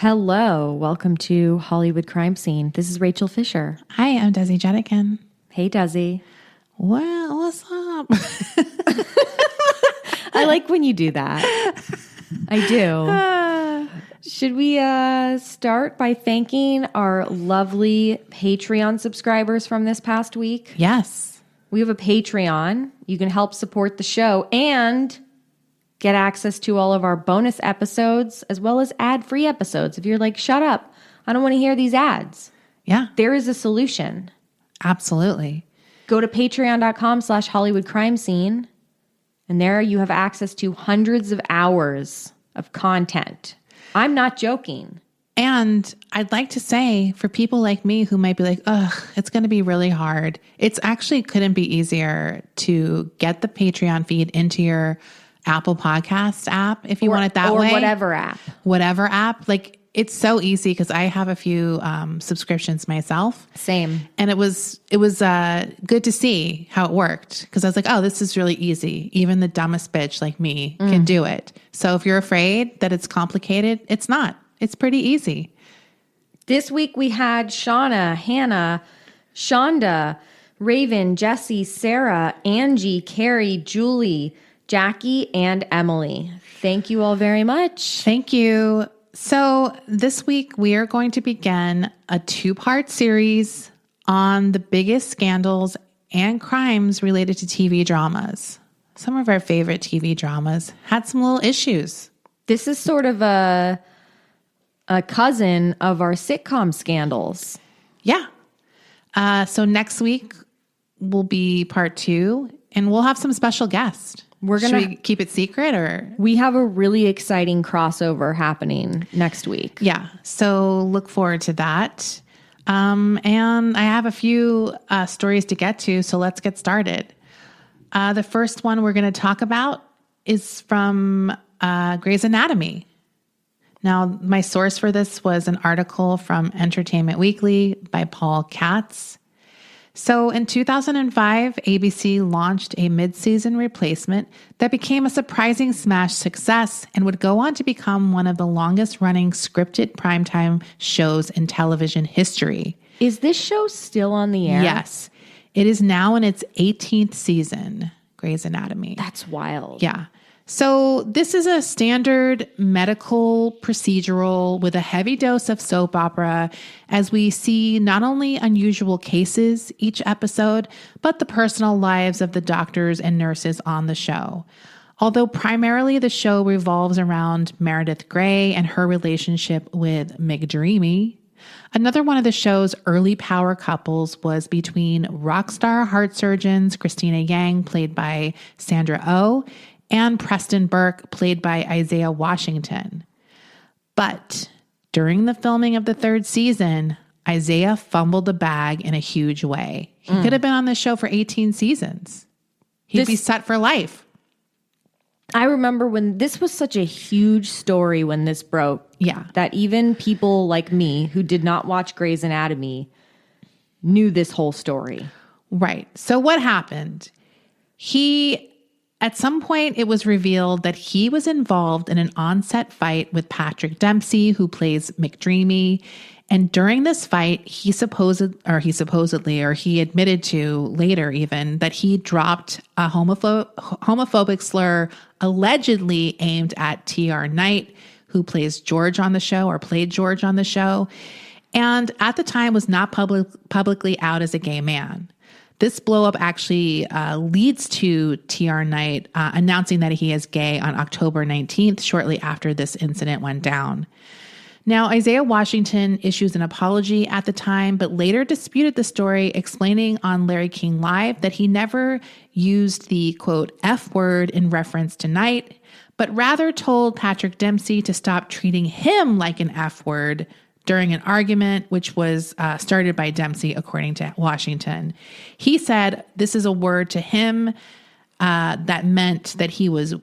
Hello, welcome to Hollywood Crime Scene. This is Rachel Fisher. Hi, I'm Desi Jedeikin. Hey, Desi. Well, what's up? I like when you do that. I do. Should we start by thanking our lovely Patreon subscribers from this past week? Yes. We have a Patreon. You can help support the show and get access to all of our bonus episodes as well as ad-free episodes. If you're like, shut up, I don't want to hear these ads. Yeah. There is a solution. Absolutely. Go to patreon.com/Hollywood Crime Scene, and there you have access to hundreds of hours of content. I'm not joking. And I'd like to say for people like me who might be like, ugh, it's going to be really hard. It's actually couldn't be easier to get the Patreon feed into your Apple Podcast app if you want it that way. Or whatever app. Whatever app. Like, it's so easy because I have a few subscriptions myself. Same. And it was good to see how it worked because I was like, oh, this is really easy. Even the dumbest bitch like me can do it. So if you're afraid that it's complicated, it's not. It's pretty easy. This week we had Shauna, Hannah, Shonda, Raven, Jesse, Sarah, Angie, Carrie, Julie, Jackie, and Emily. Thank you all very much. Thank you. So this week we are going to begin a 2-part series on the biggest scandals and crimes related to TV dramas. Some of our favorite TV dramas had some little issues. This is sort of a cousin of our sitcom scandals. Yeah. So next week will be part 2, and we'll have some special guests. Should we keep it secret or? We have a really exciting crossover happening next week. Yeah. So look forward to that. And I have a few stories to get to, so let's get started. The first one we're going to talk about is from Grey's Anatomy. Now, my source for this was an article from Entertainment Weekly by Paul Katz. So in 2005, ABC launched a mid-season replacement that became a surprising smash success and would go on to become one of the longest-running scripted primetime shows in television history. Is this show still on the air? Yes. It is now in its 18th season, Grey's Anatomy. That's wild. Yeah. So this is a standard medical procedural with a heavy dose of soap opera as we see not only unusual cases each episode, but the personal lives of the doctors and nurses on the show. Although primarily the show revolves around Meredith Grey and her relationship with McDreamy, another one of the show's early power couples was between rock star heart surgeons Christina Yang, played by Sandra Oh, and Preston Burke, played by Isaiah Washington. But during the filming of the 3rd season, Isaiah fumbled the bag in a huge way. He could have been on the show for 18 seasons. He'd be set for life. I remember when this was such a huge story when this broke. Yeah. That even people like me who did not watch Grey's Anatomy knew this whole story. Right. So what happened? At some point, it was revealed that he was involved in an on-set fight with Patrick Dempsey, who plays McDreamy. And during this fight, he admitted to later even that he dropped a homophobic slur allegedly aimed at T.R. Knight, who plays George on the show or played George on the show. And at the time was not publicly out as a gay man. This blow-up actually leads to T.R. Knight announcing that he is gay on October 19th, shortly after this incident went down. Now, Isaiah Washington issues an apology at the time, but later disputed the story, explaining on Larry King Live that he never used the, quote, F word in reference to Knight, but rather told Patrick Dempsey to stop treating him like an F word during an argument, which was started by Dempsey, according to Washington. He said this is a word to him that meant that he was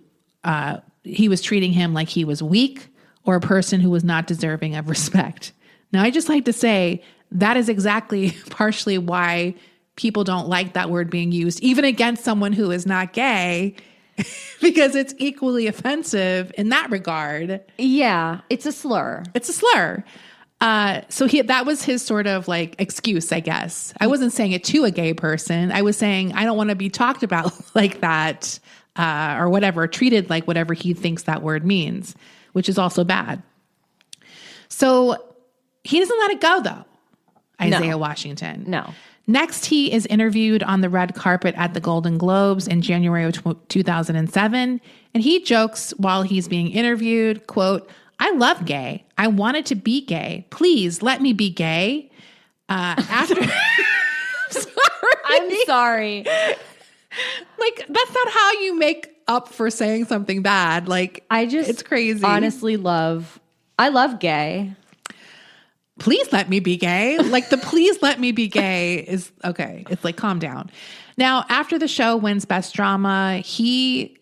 treating him like he was weak or a person who was not deserving of respect. Now, I just like to say that is exactly partially why people don't like that word being used, even against someone who is not gay, because it's equally offensive in that regard. Yeah, it's a slur. It's a slur. So that was his sort of like excuse, I guess. I wasn't saying it to a gay person. I was saying, I don't want to be talked about like that, or whatever, treated like whatever he thinks that word means, which is also bad. So he doesn't let it go, though, Isaiah Washington. No. Next, he is interviewed on the red carpet at the Golden Globes in January of 2007. And he jokes while he's being interviewed, quote, "I love gay. I wanted to be gay. Please let me be gay." After I'm sorry. Like, that's not how you make up for saying something bad. Like, it's crazy. Honestly I love gay. Please let me be gay. Like, the please let me be gay is okay. It's like, calm down. Now, after the show wins Best Drama, he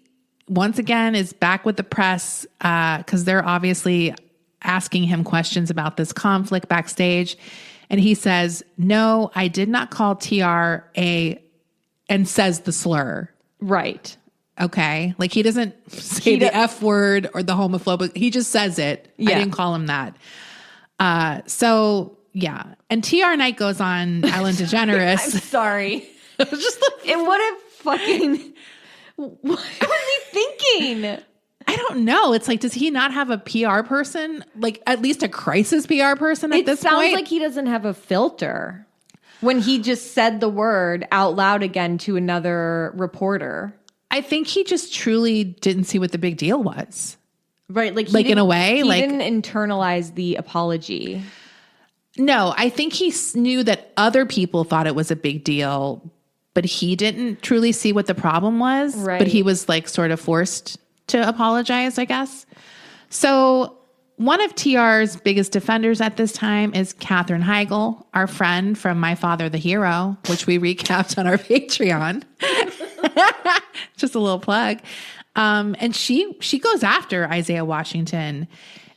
once again is back with the press because they're obviously asking him questions about this conflict backstage. And he says, "No, I did not call TR and says the slur." Right. Okay. Like, he doesn't say the F word or the homophobic. He just says it. Yeah. I didn't call him that. So yeah. And TR Knight goes on Ellen DeGeneres. I'm sorry. Just and what a fucking, what was he thinking? I don't know. It's like, does he not have a PR person? Like, at least a crisis PR person at this point? It sounds like he doesn't have a filter when he just said the word out loud again to another reporter. I think he just truly didn't see what the big deal was. Right. Like, in a way, he didn't internalize the apology. No, I think he knew that other people thought it was a big deal, but he didn't truly see what the problem was. Right. But he was like sort of forced to apologize, I guess. So one of TR's biggest defenders at this time is Katherine Heigl, our friend from My Father the Hero, which we recapped on our Patreon. Just a little plug. And she goes after Isaiah Washington.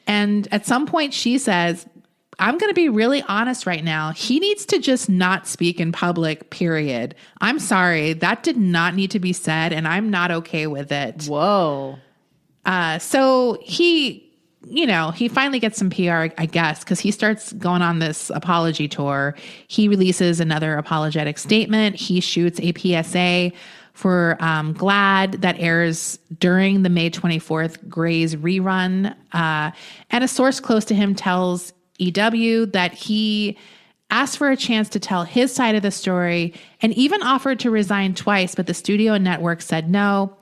And at some point she says, "I'm going to be really honest right now. He needs to just not speak in public, period. I'm sorry. That did not need to be said, and I'm not okay with it." Whoa. So he finally gets some PR, I guess, because he starts going on this apology tour. He releases another apologetic statement. He shoots a PSA for GLAAD that airs during the May 24th Grey's rerun. And a source close to him tells EW that he asked for a chance to tell his side of the story and even offered to resign twice, but the studio and network said no.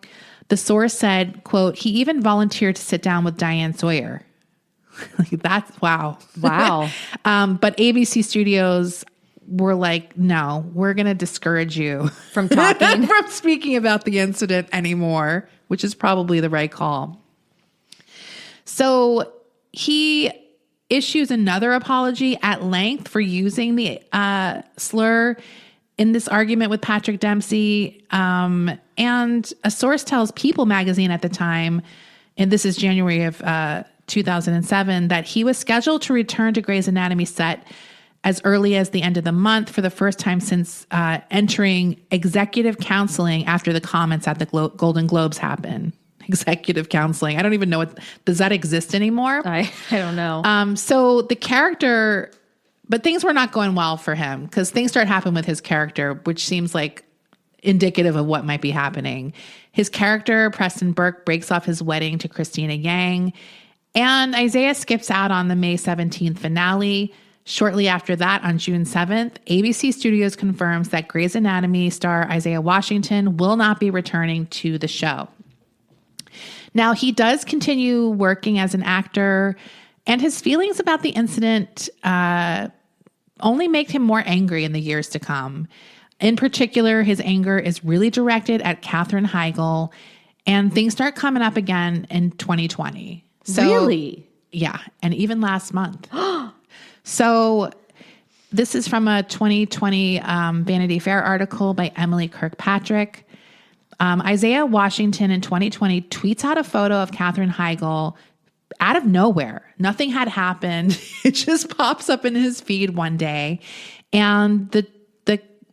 The source said, quote, "He even volunteered to sit down with Diane Sawyer." That's wow. Wow. But ABC Studios were like, "No, we're going to discourage you from talking, from speaking about the incident anymore," which is probably the right call. So he issues another apology at length for using the slur in this argument with Patrick Dempsey. And a source tells People magazine at the time, and this is January of 2007, that he was scheduled to return to Grey's Anatomy set as early as the end of the month for the first time since entering executive counseling after the comments at the Golden Globes happened. Executive counseling. I don't even know does that exist anymore? I don't know. So the character, but things were not going well for him because things start happening with his character, which seems like indicative of what might be happening. His character, Preston Burke, breaks off his wedding to Christina Yang, and Isaiah skips out on the May 17th finale. Shortly after that, on June 7th, ABC Studios confirms that Grey's Anatomy star Isaiah Washington will not be returning to the show. Now, he does continue working as an actor, and his feelings about the incident only make him more angry in the years to come. In particular, his anger is really directed at Katherine Heigl, and things start coming up again in 2020. So, really? Yeah, and even last month. So this is from a 2020 Vanity Fair article by Emily Kirkpatrick. Isaiah Washington in 2020 tweets out a photo of Katherine Heigl out of nowhere. Nothing had happened. It just pops up in his feed one day. And the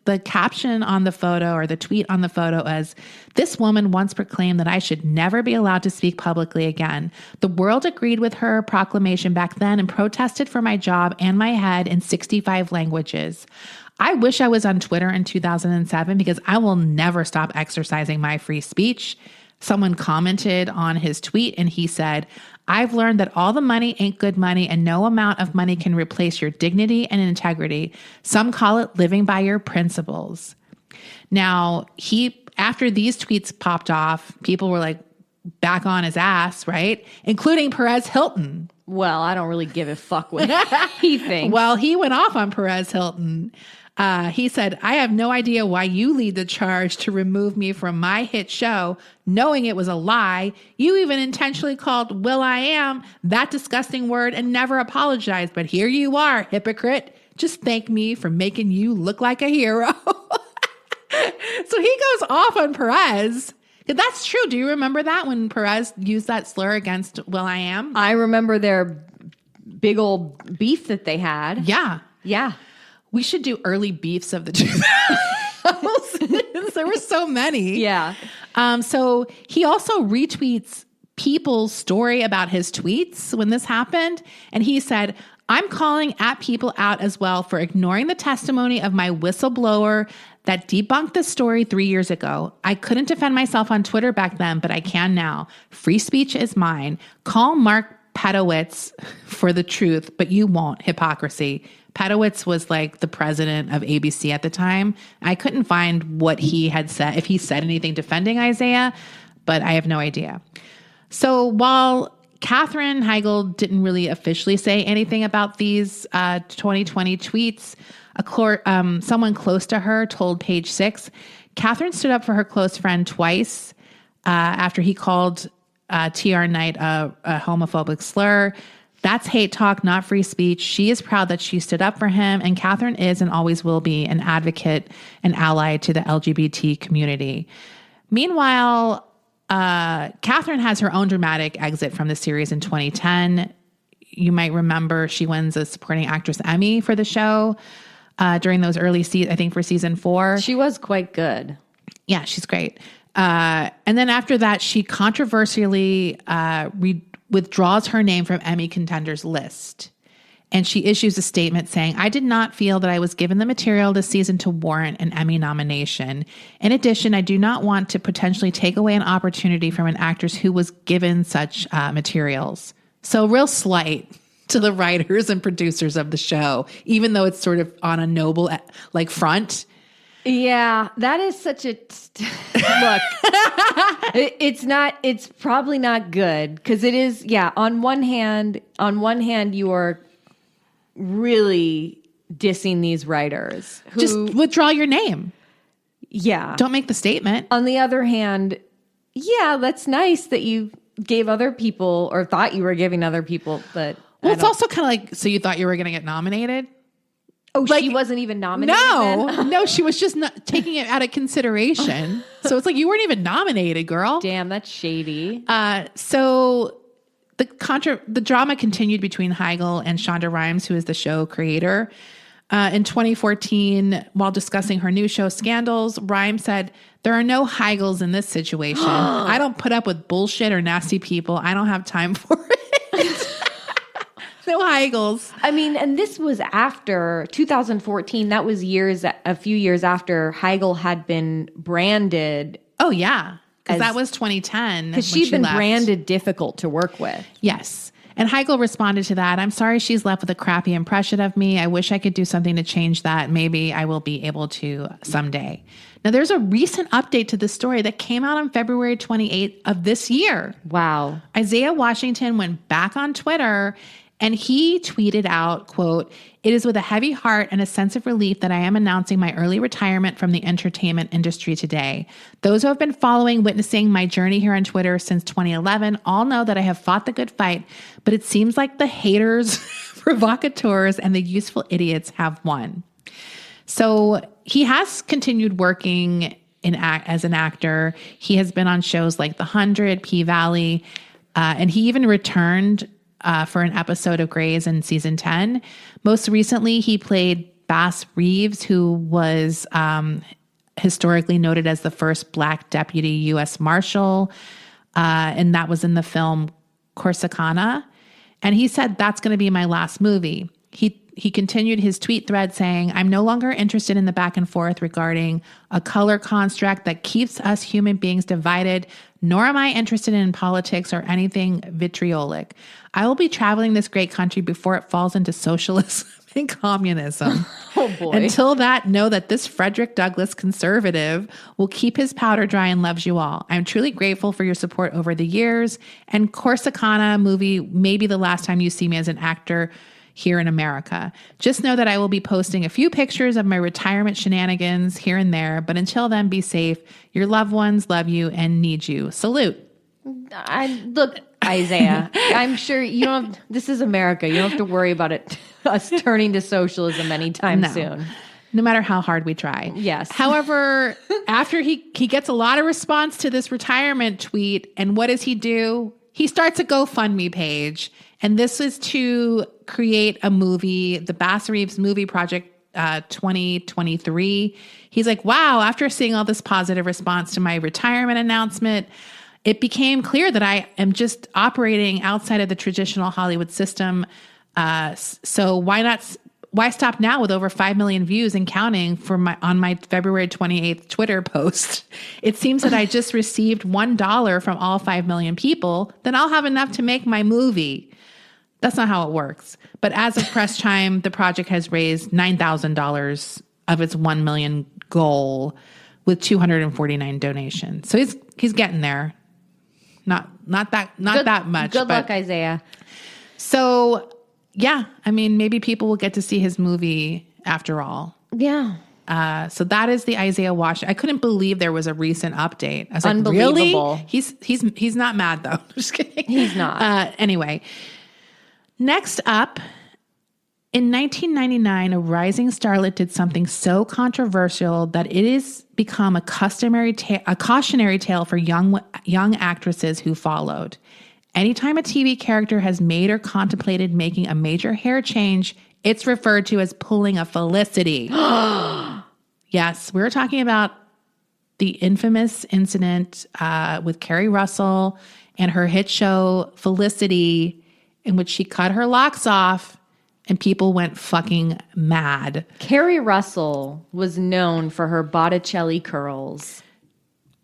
the caption on the photo, or the tweet on the photo, as "This woman once proclaimed that I should never be allowed to speak publicly again. The world agreed with her proclamation back then and protested for my job and my head in 65 languages. I wish I was on Twitter in 2007 because I will never stop exercising my free speech." Someone commented on his tweet and he said, "I've learned that all the money ain't good money and no amount of money can replace your dignity and integrity. Some call it living by your principles." Now, after these tweets popped off, people were like back on his ass, right? Including Perez Hilton. Well, I don't really give a fuck what he thinks. Well, he went off on Perez Hilton. He said, "I have no idea why you lead the charge to remove me from my hit show, knowing it was a lie. You even intentionally called Will.i.am that disgusting word and never apologized. But here you are, hypocrite. Just thank me for making you look like a hero." So he goes off on Perez. That's true. Do you remember that when Perez used that slur against Will.i.am? I remember their big old beef that they had. Yeah. Yeah. We should do early beefs of the 2000s. There were so many. Yeah. So he also retweets people's story about his tweets when this happened. And he said, "I'm calling people out as well for ignoring the testimony of my whistleblower that debunked the story 3 years ago. I couldn't defend myself on Twitter back then, but I can now. Free speech is mine. Call Mark Pedowitz for the truth, but you won't. Hypocrisy." Pedowitz was like the president of ABC at the time. I couldn't find what he had said, if he said anything defending Isaiah, but I have no idea. So while Katherine Heigl didn't really officially say anything about these 2020 tweets, someone close to her told Page Six, Katherine stood up for her close friend twice after he called TR Knight a homophobic slur. That's hate talk, not free speech. She is proud that she stood up for him, and Katherine is and always will be an advocate and ally to the LGBT community. Meanwhile, Katherine has her own dramatic exit from the series in 2010. You might remember she wins a supporting actress Emmy for the show during those early seasons, I think for season 4. She was quite good. Yeah, she's great. And then after that, she controversially withdraws her name from Emmy contenders list. And she issues a statement saying, "I did not feel that I was given the material this season to warrant an Emmy nomination. In addition, I do not want to potentially take away an opportunity from an actress who was given such materials." So real slight to the writers and producers of the show, even though it's sort of on a noble front. Yeah, that is such a look. It's probably not good because it is. Yeah, on one hand, you are really dissing these writers who just withdraw your name. Yeah, don't make the statement. On the other hand, yeah, that's nice that you gave other people or thought you were giving other people, but it's also kind of like, so you thought you were going to get nominated. Oh, she wasn't even nominated? No, she was just not taking it out of consideration. So it's like, you weren't even nominated, girl. Damn, that's shady. So the drama continued between Heigl and Shonda Rhimes, who is the show creator. In 2014, while discussing her new show Scandals, Rhimes said, "There are no Heigls in this situation. I don't put up with bullshit or nasty people. I don't have time for it." No Heigls. I mean, and this was after 2014. That was a few years after Heigl had been branded. Oh, yeah. Because that was 2010. Because she'd been branded difficult to work with. Yes. And Heigl responded to that. "I'm sorry she's left with a crappy impression of me. I wish I could do something to change that. Maybe I will be able to someday." Now, there's a recent update to this story that came out on February 28th of this year. Wow. Isaiah Washington went back on Twitter and he tweeted out, quote, "It is with a heavy heart and a sense of relief that I am announcing my early retirement from the entertainment industry today. Those who have been witnessing my journey here on Twitter since 2011 all know that I have fought the good fight, but it seems like the haters, provocateurs, and the useful idiots have won." So he has continued working as an actor. He has been on shows like The 100, P-Valley, and he even returned for an episode of Grey's in season 10. Most recently, he played Bass Reeves, who was historically noted as the first Black deputy U.S. Marshal. And that was in the film Corsicana. And he said, that's going to be my last movie. He continued his tweet thread saying, I'm no longer interested in the back and forth regarding a color construct that keeps us human beings divided, nor am I interested in politics or anything vitriolic. I will be traveling this great country before it falls into socialism and communism. Oh boy. Until that, know that this Frederick Douglass conservative will keep his powder dry and loves you all. I'm truly grateful for your support over the years. And Corsicana movie may be the last time you see me as an actor here in America. Just know that I will be posting a few pictures of my retirement shenanigans here and there, but until then, be safe. Your loved ones love you and need you. Salute. Look, Isaiah, I'm sure you don't have, this is America. You don't have to worry about us turning to socialism anytime soon. No matter how hard we try. Yes. However, after he gets a lot of response to this retirement tweet, and what does he do? He starts a GoFundMe page, and this is to create a movie, the Bass Reeves Movie Project 2023. He's like, wow, after seeing all this positive response to my retirement announcement, it became clear that I am just operating outside of the traditional Hollywood system. So why stop now with over 5 million views and counting on my February 28th Twitter post? It seems that I just received $1 from all 5 million people. Then I'll have enough to make my movie. That's not how it works. But as of press time, the project has raised $9,000 of its 1 million goal with 249 donations. So he's getting there. Not that much. Good luck, Isaiah. So yeah, I mean, maybe people will get to see his movie after all. Yeah. So that is the Isaiah Washington. I couldn't believe there was a recent update. I was Unbelievable. Like, really? He's not mad though. Just kidding. He's not. Anyway, next up, in 1999, a rising starlet did something so controversial that it has become a cautionary tale for young actresses who followed. Anytime a TV character has made or contemplated making a major hair change, it's referred to as pulling a Felicity. Yes, we're talking about the infamous incident with Kerry Russell and her hit show Felicity, in which she cut her locks off and people went fucking mad. Kerry Russell was known for her Botticelli curls.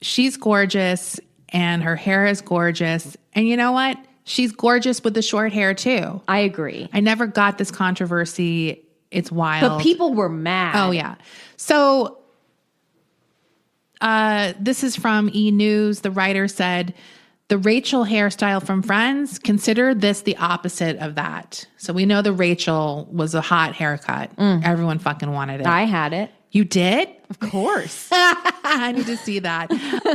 She's gorgeous and her hair is gorgeous. And you know what? She's gorgeous with the short hair too. I agree. I never got this controversy. It's wild. But people were mad. Oh, yeah. So this is from E! News. The writer said, the Rachel hairstyle from Friends, consider this the opposite of that. So we know the Rachel was a hot haircut. Everyone fucking wanted it. I had it. You did? Of course. I need to see that.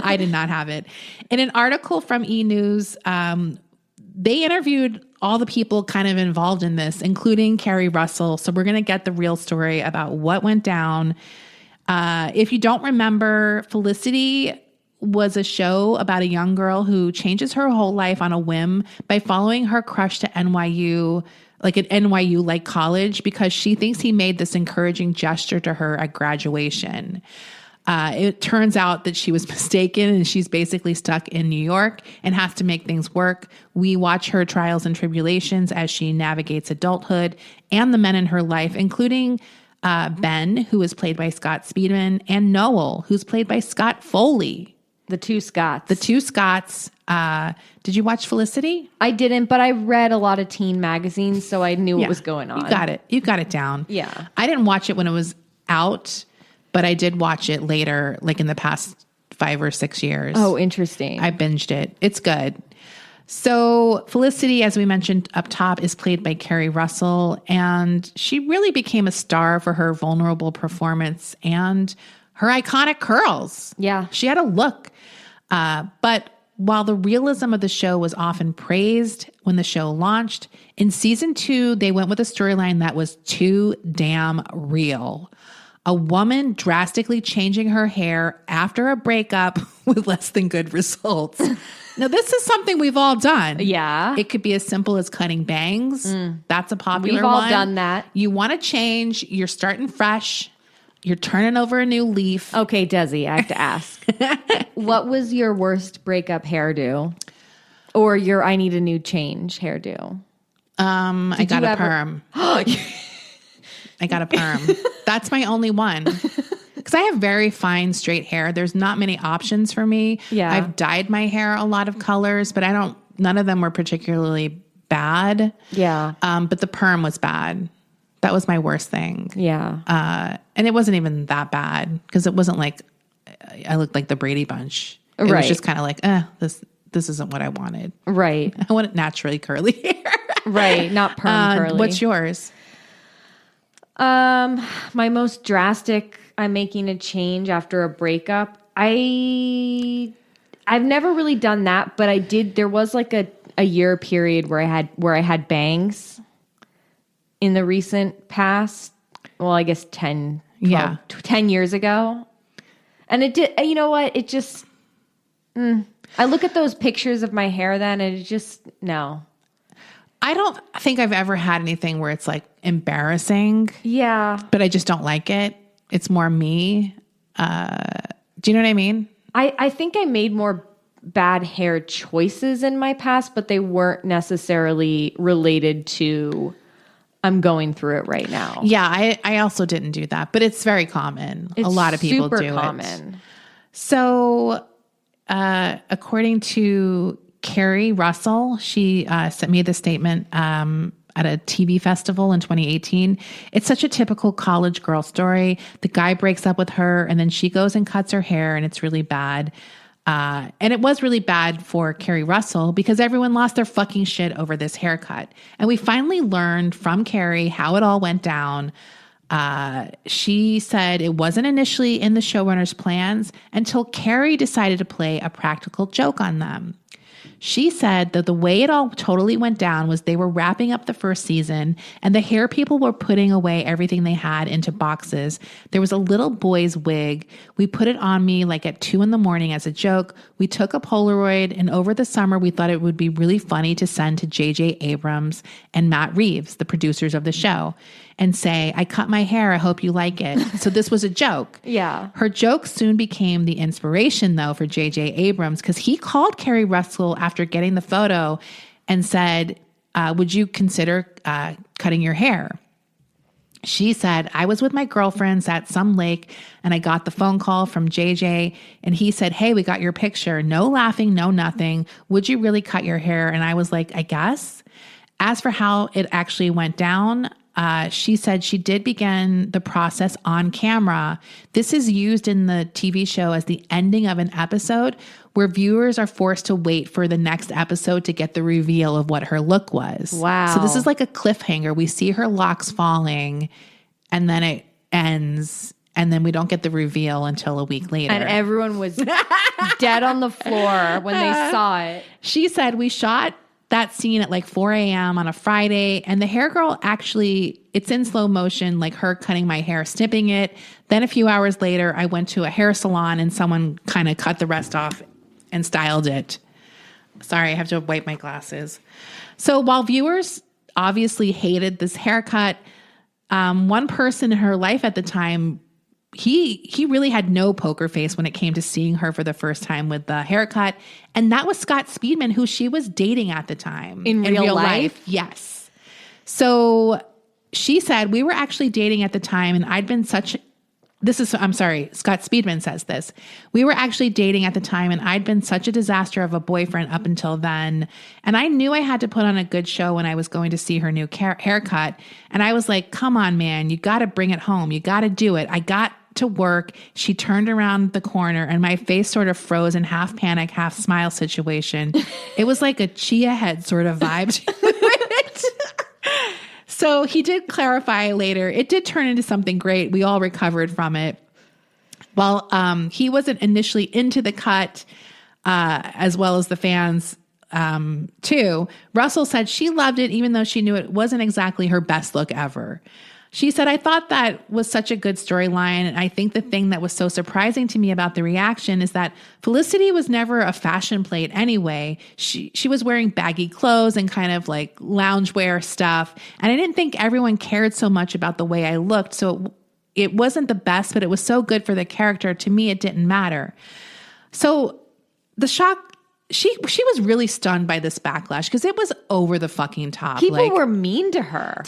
I did not have it. In an article from E! News, they interviewed all the people kind of involved in this, including Kerry Russell. So we're going to get the real story about what went down. If you don't remember, Felicity was a show about a young girl who changes her whole life on a whim by following her crush to NYU, like an NYU-like college, because she thinks he made this encouraging gesture to her at graduation. It turns out that she was mistaken and she's basically stuck in New York and has to make things work. We watch her trials and tribulations as she navigates adulthood and the men in her life, including Ben, who is played by Scott Speedman, and Noel, who's played by Scott Foley. The two Scotts. Did you watch Felicity? I didn't, but I read a lot of teen magazines, so I knew what was going on. You got it. You got it down. Yeah. I didn't watch it when it was out, but I did watch it later, like in the past 5 or 6 years. Oh, interesting. I binged it. It's good. So Felicity, as we mentioned up top, is played by Kerry Russell, and she really became a star for her vulnerable performance and her iconic curls. Yeah. She had a look. But while the realism of the show was often praised when the show launched, in season 2, they went with a storyline that was too damn real. A woman drastically changing her hair after a breakup with less than good results. Now, this is something we've all done. Yeah. It could be as simple as cutting bangs. That's a popular one. We've all done that. You want to change. You're starting fresh. You're turning over a new leaf. Okay, Desi, I have to ask. What was your worst breakup hairdo? Or your I need a new change hairdo? I got a perm. I got a perm. That's my only one. Because I have very fine straight hair. There's not many options for me. Yeah. I've dyed my hair a lot of colors, but none of them were particularly bad. Yeah. But the perm was bad. That was my worst thing. Yeah. And it wasn't even that bad because it wasn't like I looked like the Brady Bunch. It was just kind of like, this isn't what I wanted. Right. I wanted naturally curly hair. Right. Not perm curly. What's yours? My most drastic, I'm making a change after a breakup. I've never really done that, but I did. There was like a year period where I had bangs in the recent past. Well, I guess 10 years ago. And it did, you know what? It just, I look at those pictures of my hair then and it just, no. I don't think I've ever had anything where it's like embarrassing. Yeah. But I just don't like it. It's more me. Do you know what I mean? I think I made more bad hair choices in my past, but they weren't necessarily related to I'm going through it right now. Yeah, I also didn't do that, but it's very common. A lot of people do it. Super common. So, according to Carrie Russell, she sent me the statement at a TV festival in 2018. It's such a typical college girl story. The guy breaks up with her and then she goes and cuts her hair and it's really bad. And it was really bad for Carrie Russell because everyone lost their fucking shit over this haircut. And we finally learned from Carrie how it all went down. She said it wasn't initially in the showrunner's plans until Carrie decided to play a practical joke on them. She said that the way it all totally went down was they were wrapping up the first season and the hair people were putting away everything they had into boxes. There was a little boy's wig. We put it on me like at 2 a.m. as a joke. We took a Polaroid and over the summer we thought it would be really funny to send to J.J. Abrams and Matt Reeves, the producers of the show, and say, I cut my hair. I hope you like it. So this was a joke. Yeah. Her joke soon became the inspiration, though, for J.J. Abrams because he called Carrie Russell after getting the photo and said, would you consider cutting your hair? She said, I was with my girlfriends at some lake and I got the phone call from JJ and he said, hey, we got your picture. No laughing, no nothing. Would you really cut your hair? And I was like, I guess. As for how it actually went down, she said she did begin the process on camera. This is used in the TV show as the ending of an episode where viewers are forced to wait for the next episode to get the reveal of what her look was. Wow. So this is like a cliffhanger. We see her locks falling and then it ends and then we don't get the reveal until a week later. And everyone was dead on the floor when they saw it. She said we shot that scene at like 4 a.m. on a Friday. And the hair girl actually, it's in slow motion, like her cutting my hair, snipping it. Then a few hours later, I went to a hair salon and someone kind of cut the rest off and styled it. Sorry, I have to wipe my glasses. So while viewers obviously hated this haircut, one person in her life at the time, he really had no poker face when it came to seeing her for the first time with the haircut. And that was Scott Speedman, who she was dating at the time. In real life? Yes. So she said, we were actually dating at the time and I'd been Scott Speedman says this. We were actually dating at the time and I'd been such a disaster of a boyfriend up until then. And I knew I had to put on a good show when I was going to see her new haircut. And I was like, come on, man, you got to bring it home. You got to do it. I got to work. She turned around the corner and my face sort of froze in half panic, half smile situation. It was like a chia head sort of vibe to it. So he did clarify later. It did turn into something great. We all recovered from it. Well, he wasn't initially into the cut, as well as the fans, too. Russell said she loved it, even though she knew it wasn't exactly her best look ever. She said, I thought that was such a good storyline. And I think the thing that was so surprising to me about the reaction is that Felicity was never a fashion plate anyway. She was wearing baggy clothes and kind of like loungewear stuff. And I didn't think everyone cared so much about the way I looked. So it wasn't the best, but it was so good for the character. To me, it didn't matter. So the shock, she was really stunned by this backlash because it was over the fucking top. People were mean to her.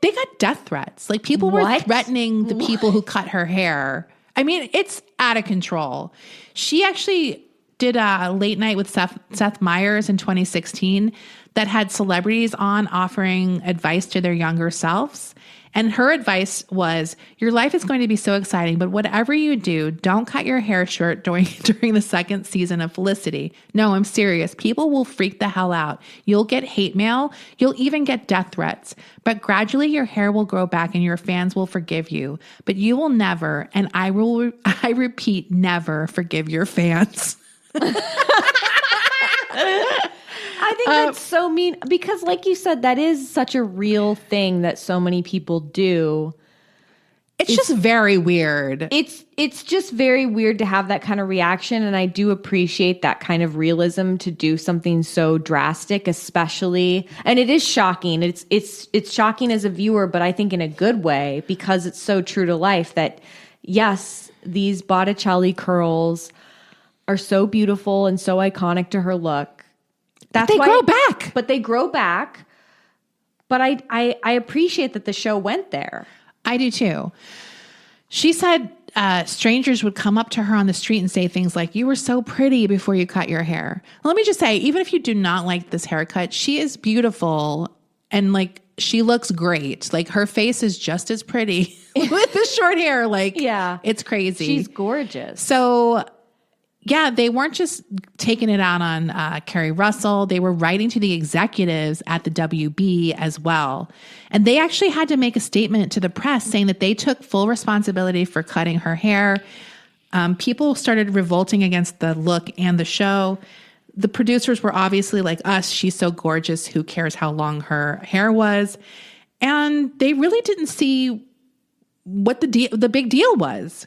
They got death threats. Like people were threatening the people who cut her hair. I mean, it's out of control. She actually did a late night with Seth Meyers in 2016 that had celebrities on offering advice to their younger selves. And her advice was, your life is going to be so exciting, but whatever you do, don't cut your hair short during the second season of Felicity. No, I'm serious. People will freak the hell out. You'll get hate mail. You'll even get death threats. But gradually your hair will grow back and your fans will forgive you. But you will never, and I repeat, never forgive your fans. I think that's so mean because, like you said, that is such a real thing that so many people do. It's just very weird. It's just very weird to have that kind of reaction, and I do appreciate that kind of realism to do something so drastic, especially. And it is shocking. It's shocking as a viewer, but I think in a good way because it's so true to life that yes, these Botticelli curls are so beautiful and so iconic to her look. They grow back. But they grow back. But I appreciate that the show went there. I do too. She said strangers would come up to her on the street and say things like, you were so pretty before you cut your hair. Let me just say, even if you do not like this haircut, she is beautiful and like she looks great. Like her face is just as pretty with the short hair. Like, yeah, it's crazy. She's gorgeous. So yeah, they weren't just taking it out on Kerry Russell. They were writing to the executives at the WB as well. And they actually had to make a statement to the press saying that they took full responsibility for cutting her hair. People started revolting against the look and the show. The producers were obviously like us. She's so gorgeous. Who cares how long her hair was? And they really didn't see what the big deal was.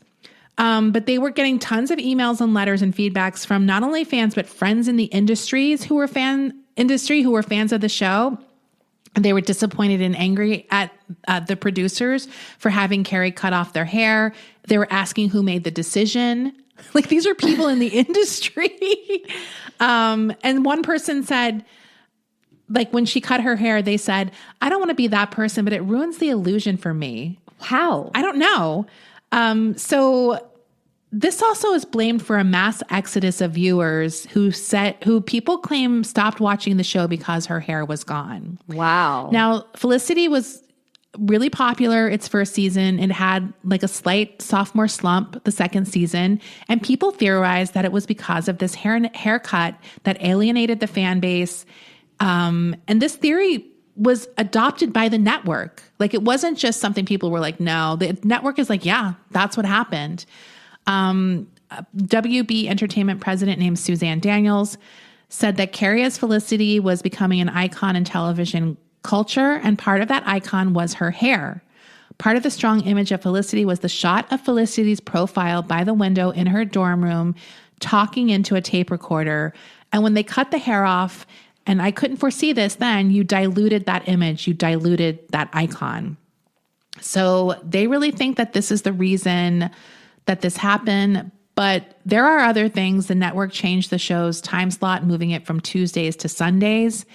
But they were getting tons of emails and letters and feedbacks from not only fans, but friends in the industry who were fans of the show. They were disappointed and angry at the producers for having Kerry cut off their hair. They were asking who made the decision. Like these are people in the industry. And one person said, like when she cut her hair, they said, I don't want to be that person, but it ruins the illusion for me. How? I don't know. So this also is blamed for a mass exodus of viewers who people claim stopped watching the show because her hair was gone. Wow. Now, Felicity was really popular its first season. It had like a slight sophomore slump the second season. And people theorized that it was because of this haircut that alienated the fan base. And this theory was adopted by the network. Like it wasn't just something people were like, no, the network is like, yeah, that's what happened. WB Entertainment president named Suzanne Daniels said that Kerry as Felicity was becoming an icon in television culture. And part of that icon was her hair. Part of the strong image of Felicity was the shot of Felicity's profile by the window in her dorm room, talking into a tape recorder. And when they cut the hair off, and I couldn't foresee this then, you diluted that image, you diluted that icon. So they really think that this is the reason that this happened. But there are other things. The network changed the show's time slot, moving it from Tuesdays to Sundays.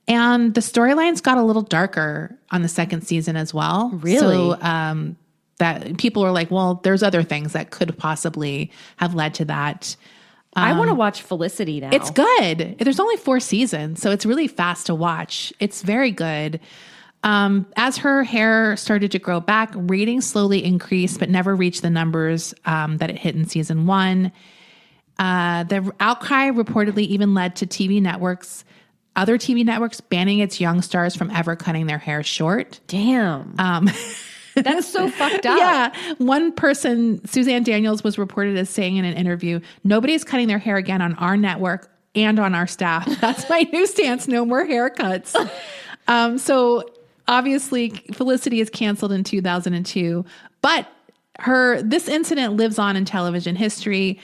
And the storylines got a little darker on the second season as well. Really? So that people were like, well, there's other things that could possibly have led to that. I want to watch Felicity now. It's good. There's only 4 seasons, so it's really fast to watch. It's very good. As her hair started to grow back, ratings slowly increased, but never reached the numbers that it hit in season 1. The outcry reportedly even led to other TV networks banning its young stars from ever cutting their hair short. Damn. That's so fucked up. Yeah. One person, Suzanne Daniels, was reported as saying in an interview, nobody's cutting their hair again on our network and on our staff. That's my new stance. No more haircuts. So Obviously, Felicity is canceled in 2002, but this incident lives on in television history.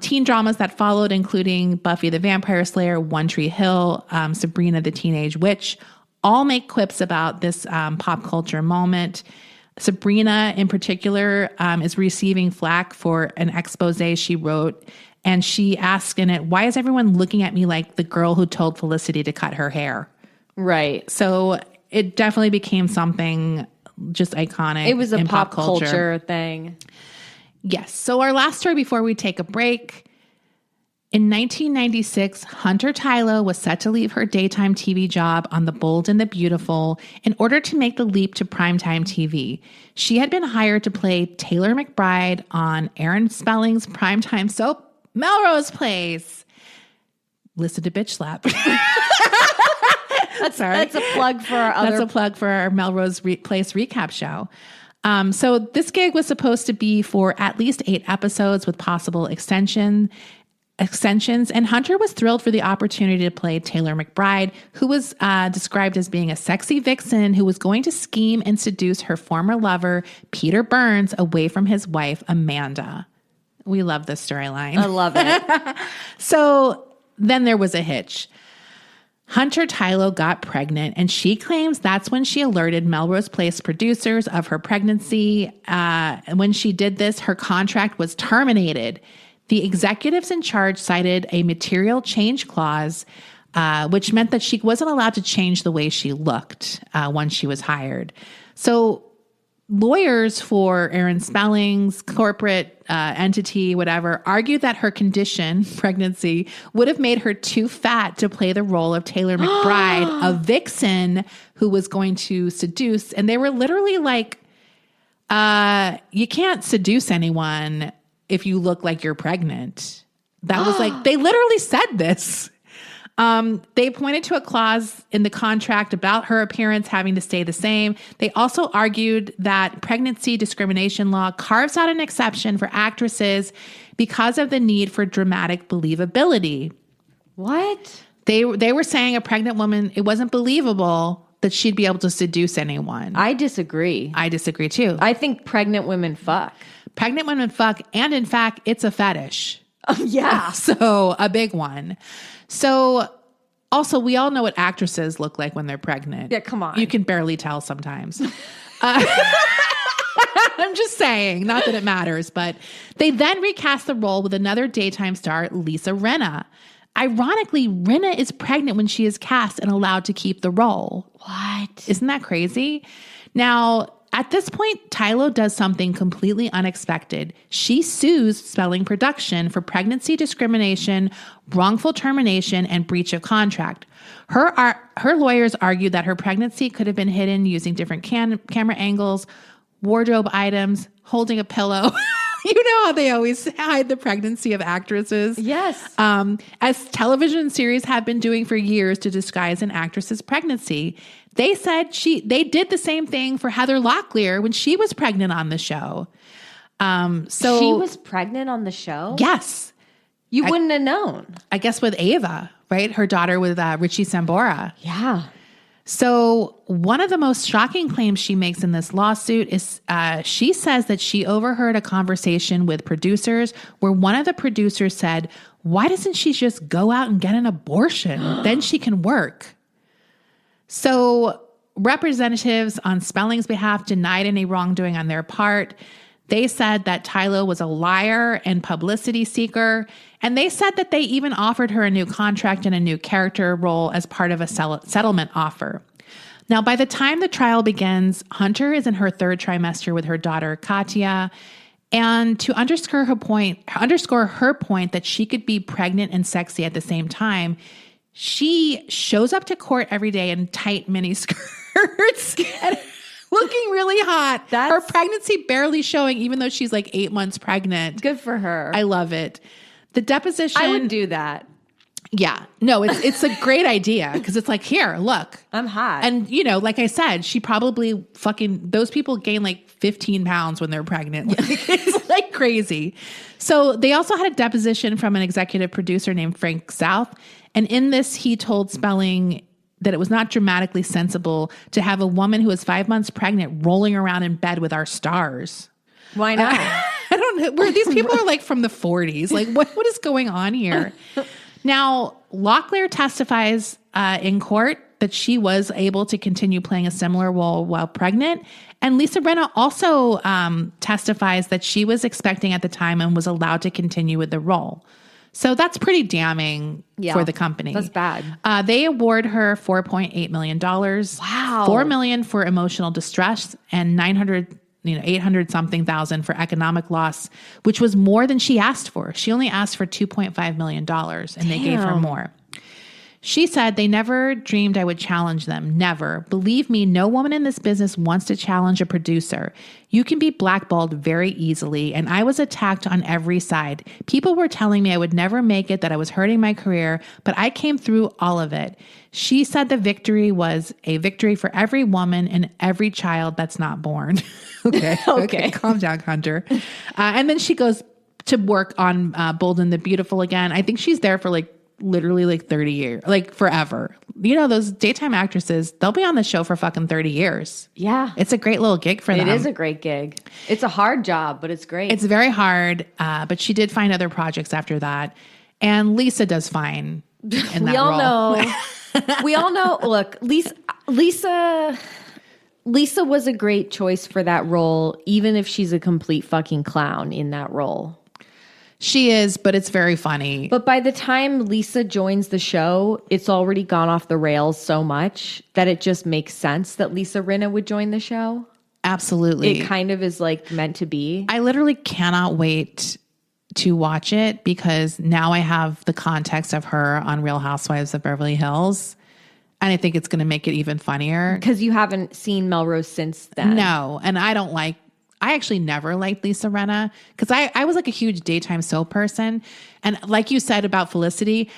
Teen dramas that followed, including Buffy the Vampire Slayer, One Tree Hill, Sabrina the Teenage Witch, all make quips about this pop culture moment. Sabrina, in particular, is receiving flack for an expose she wrote, and she asked in it, "Why is everyone looking at me like the girl who told Felicity to cut her hair?" Right. So it definitely became something just iconic. It was a in pop culture thing. Yes. So our last story before we take a break. In 1996, Hunter Tylo was set to leave her daytime TV job on The Bold and the Beautiful in order to make the leap to primetime TV. She had been hired to play Taylor McBride on Aaron Spelling's primetime soap, Melrose Place. Listen to Bitch Slap. That's a plug for our other... That's a plug for our Melrose Place recap show. So this gig was supposed to be for at least 8 episodes with possible extensions, and Hunter was thrilled for the opportunity to play Taylor McBride, who was described as being a sexy vixen who was going to scheme and seduce her former lover, Peter Burns, away from his wife, Amanda. We love this storyline. I love it. So then there was a hitch. Hunter Tylo got pregnant, and she claims that's when she alerted Melrose Place producers of her pregnancy. And when she did this, her contract was terminated. The executives in charge cited a material change clause, which meant that she wasn't allowed to change the way she looked once she was hired. So lawyers for Aaron Spelling's corporate entity, whatever, argued that her condition, pregnancy, would have made her too fat to play the role of Taylor McBride, a vixen who was going to seduce. And they were literally like, you can't seduce anyone if you look like you're pregnant. That was like, they literally said this. They pointed to a clause in the contract about her appearance having to stay the same. They also argued that pregnancy discrimination law carves out an exception for actresses because of the need for dramatic believability. What? They were saying a pregnant woman, it wasn't believable that she'd be able to seduce anyone. I disagree. I disagree too. I think pregnant women fuck. Pregnant women fuck, and in fact, it's a fetish. Yeah. So a big one. So also, we all know what actresses look like when they're pregnant. Yeah, come on. You can barely tell sometimes. I'm just saying, not that it matters, but they then recast the role with another daytime star, Lisa Rinna. Ironically, Rinna is pregnant when she is cast and allowed to keep the role. What? Isn't that crazy? Now, at this point, Tylo does something completely unexpected. She sues Spelling Production for pregnancy discrimination, wrongful termination, and breach of contract. Her lawyers argued that her pregnancy could have been hidden using different camera angles, wardrobe items, holding a pillow. You know how they always hide the pregnancy of actresses? Yes. As television series have been doing for years to disguise an actress's pregnancy. They said they did the same thing for Heather Locklear when she was pregnant on the show. So she was pregnant on the show? Yes. You wouldn't have known. I guess with Ava, right? Her daughter with Richie Sambora. Yeah. So one of the most shocking claims she makes in this lawsuit is she says that she overheard a conversation with producers where one of the producers said, "Why doesn't she just go out and get an abortion? Then she can work." So representatives on Spelling's behalf denied any wrongdoing on their part. They said that Tylo was a liar and publicity seeker, and they said that they even offered her a new contract and a new character role as part of a settlement offer. Now, by the time the trial begins, Hunter is in her 3rd trimester with her daughter, Katya, and to underscore her point that she could be pregnant and sexy at the same time, she shows up to court every day in tight mini skirts and looking really hot. Her pregnancy barely showing, even though she's like 8 months pregnant. Good for her. I love it. The deposition. I would do that. Yeah. No, it's a great idea because it's like, here, look. I'm hot. And, you know, like I said, she probably those people gain like 15 pounds when they're pregnant. Like, it's like crazy. So they also had a deposition from an executive producer named Frank South. And in this, he told Spelling that it was not dramatically sensible to have a woman who was 5 months pregnant rolling around in bed with our stars. Why not? I don't know. Where these people are like from the 40s. Like, what is going on here? Now, Locklear testifies in court that she was able to continue playing a similar role while pregnant. And Lisa Rinna also testifies that she was expecting at the time and was allowed to continue with the role. So that's pretty damning for the company. That's bad. They award her $4.8 million. Wow. $4 million for emotional distress and 800 something thousand for economic loss, which was more than she asked for. She only asked for $2.5 million and they gave her more. She said, they never dreamed I would challenge them. Never. Believe me, no woman in this business wants to challenge a producer. You can be blackballed very easily, and I was attacked on every side. People were telling me I would never make it, that I was hurting my career, but I came through all of it. She said the victory was a victory for every woman and every child that's not born. Okay. Calm down, Hunter. And then she goes to work on Bold and the Beautiful again. I think she's there for literally 30 years, forever. You know, those daytime actresses, they'll be on the show for fucking 30 years. Yeah. It's a great little gig for them. It is a great gig. It's a hard job, but it's great. It's very hard, but she did find other projects after that. And Lisa does fine in that role. We all know. Look, Lisa was a great choice for that role, even if she's a complete fucking clown in that role. She is, but it's very funny. But by the time Lisa joins the show, it's already gone off the rails so much that it just makes sense that Lisa Rinna would join the show. Absolutely. It kind of is meant to be. I literally cannot wait to watch it because now I have the context of her on Real Housewives of Beverly Hills. And I think it's going to make it even funnier. Because you haven't seen Melrose since then. No. And I actually never liked Lisa Rinna because I was a huge daytime soap person. And like you said about Felicity,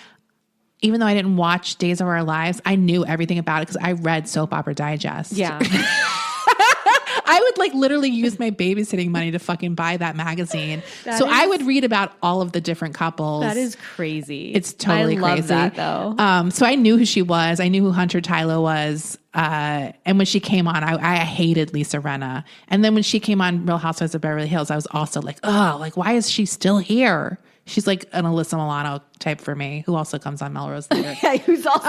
even though I didn't watch Days of Our Lives, I knew everything about it because I read Soap Opera Digest. Yeah. I would literally use my babysitting money to fucking buy that magazine. I would read about all of the different couples. That is crazy. It's totally crazy. I love that though. So I knew who she was. I knew who Hunter Tylo was. And when she came on, I hated Lisa Rinna. And then when she came on Real Housewives of Beverly Hills, I was also why is she still here? She's like an Alyssa Milano type for me, who also comes on Melrose later. Yeah, who's also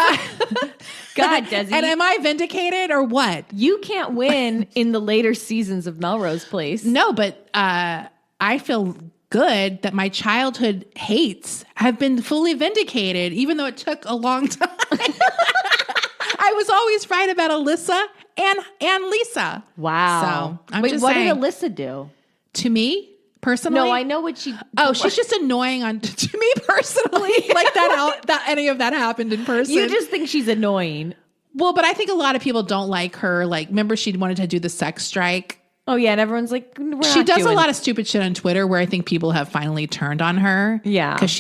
God, Desi. And am I vindicated or what? You can't win in the later seasons of Melrose Place. No, but I feel good that my childhood hates have been fully vindicated, even though it took a long time. I was always right about Alyssa and Lisa. Wow. So I'm Wait, just what saying, did Alyssa do? To me? Personally? No, I know what she... Oh, she's just annoying to me personally. That any of that happened in person. You just think she's annoying. Well, but I think a lot of people don't like her. Remember she wanted to do the sex strike? Oh, yeah, and everyone's like, she does a lot of stupid shit on Twitter where I think people have finally turned on her. Yeah. Because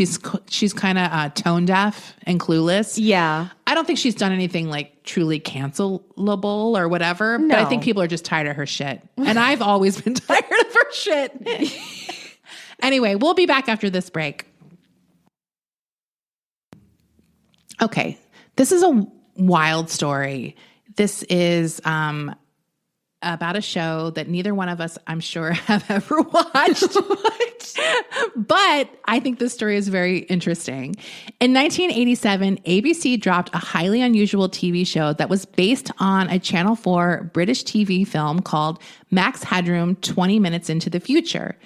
she's kind of tone deaf and clueless. Yeah. I don't think she's done anything truly cancelable or whatever. No. But I think people are just tired of her shit. And I've always been tired of her shit. Anyway, we'll be back after this break. Okay. This is a wild story. This is about a show that neither one of us, I'm sure, have ever watched. But I think this story is very interesting. In 1987, ABC dropped a highly unusual TV show that was based on a Channel 4 British TV film called Max Headroom 20 Minutes into the Future.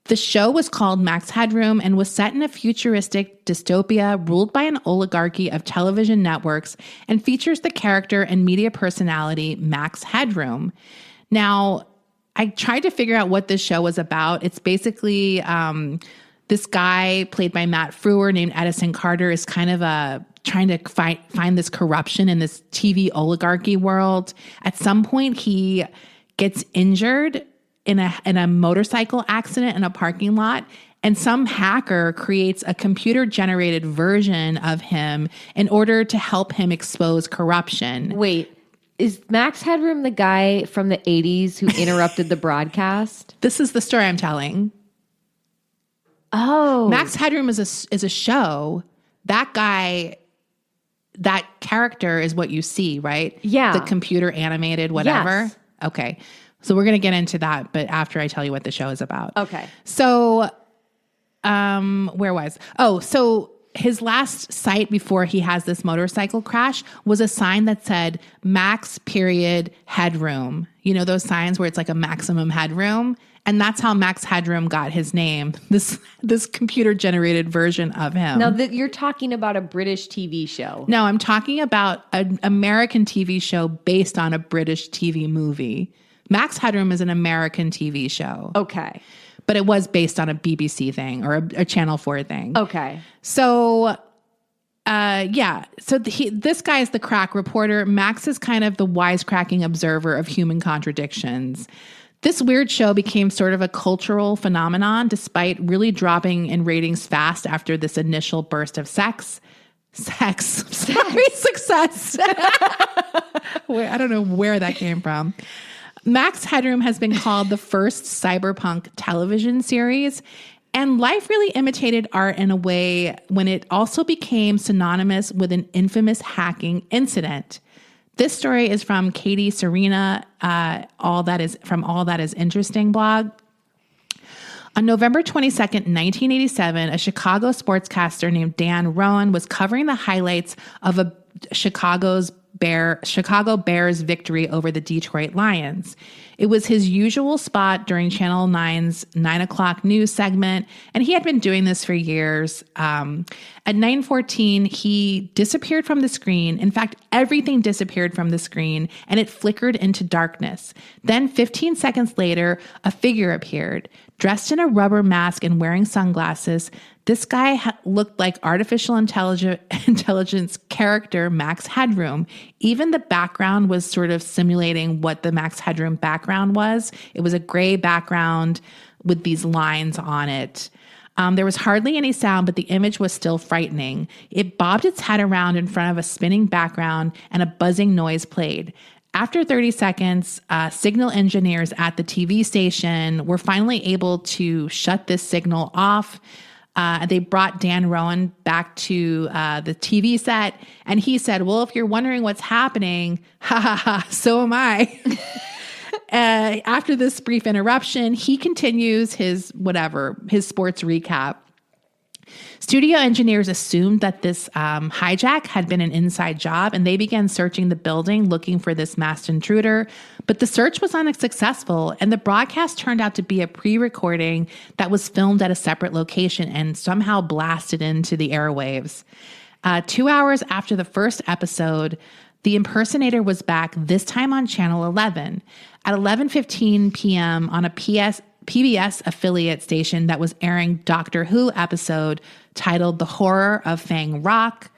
The show was called Max Headroom and was set in a futuristic dystopia ruled by an oligarchy of television networks and features the character and media personality Max Headroom. Now, I tried to figure out what this show was about. It's basically this guy played by Matt Frewer named Edison Carter is kind of trying to find this corruption in this TV oligarchy world. At some point, he gets injured in a motorcycle accident in a parking lot, and some hacker creates a computer-generated version of him in order to help him expose corruption. Wait, is Max Headroom the guy from the 80s who interrupted the broadcast? This is the story I'm telling. Oh. Max Headroom is a show. That guy that character is what you see, right? Yeah. The computer animated, whatever. Yes. Okay. So we're going to get into that, but after I tell you what the show is about. Okay. So, where was? Oh, so his last sight before he has this motorcycle crash was a sign that said max period headroom. You know, those signs where it's like a maximum headroom. And that's how Max Headroom got his name. This computer generated version of him. Now that you're talking about a British TV show. No, I'm talking about an American TV show based on a British TV movie. Max Headroom is an American TV show. Okay. But it was based on a BBC thing or a Channel 4 thing. Okay. So, yeah. So this guy is the crack reporter. Max is kind of the wisecracking observer of human contradictions. This weird show became sort of a cultural phenomenon despite really dropping in ratings fast after this initial burst of success. I don't know where that came from. Max Headroom has been called the first cyberpunk television series, and life really imitated art in a way when it also became synonymous with an infamous hacking incident. This story is from Katie Serena, All That Is Interesting blog. On November 22nd, 1987, a Chicago sportscaster named Dan Rowan was covering the highlights of a Chicago Bears victory over the Detroit Lions. It was his usual spot during Channel 9's 9 o'clock news segment, and he had been doing this for years. At 9:14, he disappeared from the screen. In fact, everything disappeared from the screen, and it flickered into darkness. Then 15 seconds later, a figure appeared. Dressed in a rubber mask and wearing sunglasses, this guy looked like artificial intelligence character Max Headroom. Even the background was sort of simulating what the Max Headroom background was. It was a gray background with these lines on it. There was hardly any sound, but the image was still frightening. It bobbed its head around in front of a spinning background, and a buzzing noise played. After 30 seconds, signal engineers at the TV station were finally able to shut this signal off. They brought Dan Rowan back to the TV set, and he said, well, if you're wondering what's happening, ha ha ha, so am I. After this brief interruption, he continues his sports recap. Studio engineers assumed that this hijack had been an inside job, and they began searching the building looking for this masked intruder. But the search was unsuccessful, and the broadcast turned out to be a pre-recording that was filmed at a separate location and somehow blasted into the airwaves. 2 hours after the first episode, the impersonator was back, this time on Channel 11. At 11:15 p.m. on a PBS affiliate station that was airing Doctor Who episode titled The Horror of Fang Rock.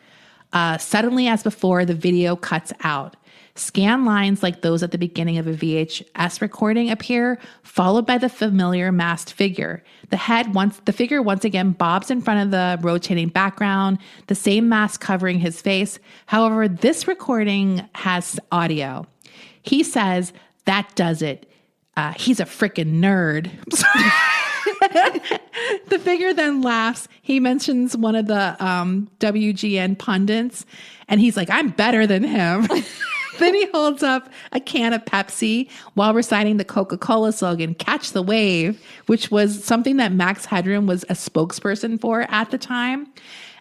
Suddenly, as before, the video cuts out. Scan lines like those at the beginning of a VHS recording appear, followed by the familiar masked figure. The figure once again bobs in front of the rotating background, the same mask covering his face. However, this recording has audio. He says, "That does it. He's a frickin' nerd." The figure then laughs. He mentions one of the WGN pundits, and he's like, "I'm better than him." Then he holds up a can of Pepsi while reciting the Coca-Cola slogan, "Catch the wave," which was something that Max Headroom was a spokesperson for at the time.